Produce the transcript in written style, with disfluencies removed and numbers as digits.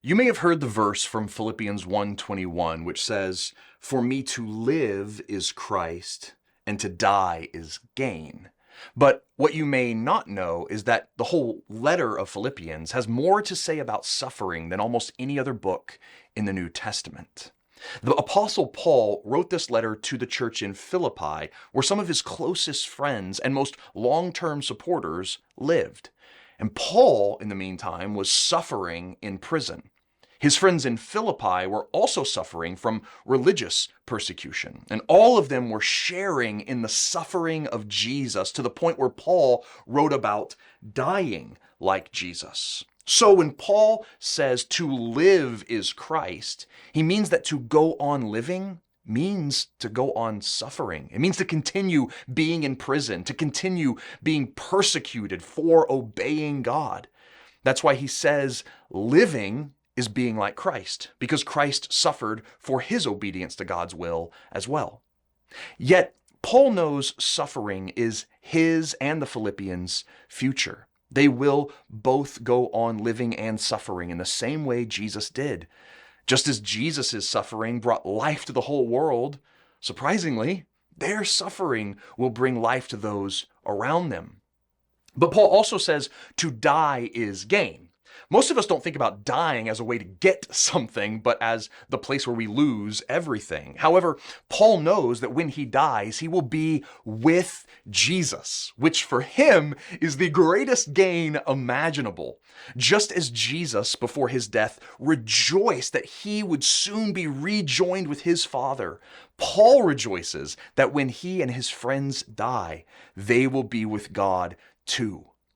You may have heard the verse from Philippians 1:21, which says, "For me to live is Christ, and to die is gain." But what you may not know is that the whole letter of Philippians has more to say about suffering than almost any other book in the New Testament. The Apostle Paul wrote this letter to the church in Philippi, where some of his closest friends and most long term supporters lived. And Paul, in the meantime, was suffering in prison. His friends in Philippi were also suffering from religious persecution, and all of them were sharing in the suffering of Jesus to the point where Paul wrote about dying like Jesus. So when Paul says to live is Christ, he means that to go on living means to go on suffering. It means to continue being in prison, to continue being persecuted for obeying God. That's why he says living is being like Christ, because Christ suffered for his obedience to God's will as well. Yet, Paul knows suffering is his and the Philippians' future. They will both go on living and suffering in the same way Jesus did. Just as Jesus' suffering brought life to the whole world, surprisingly, their suffering will bring life to those around them. But Paul also says to die is gain. Most of us don't think about dying as a way to get something, but as the place where we lose everything. However, Paul knows that when he dies, he will be with Jesus, which for him is the greatest gain imaginable. Just as Jesus, before his death, rejoiced that he would soon be rejoined with his Father, Paul rejoices that when he and his friends die, they will be with God too.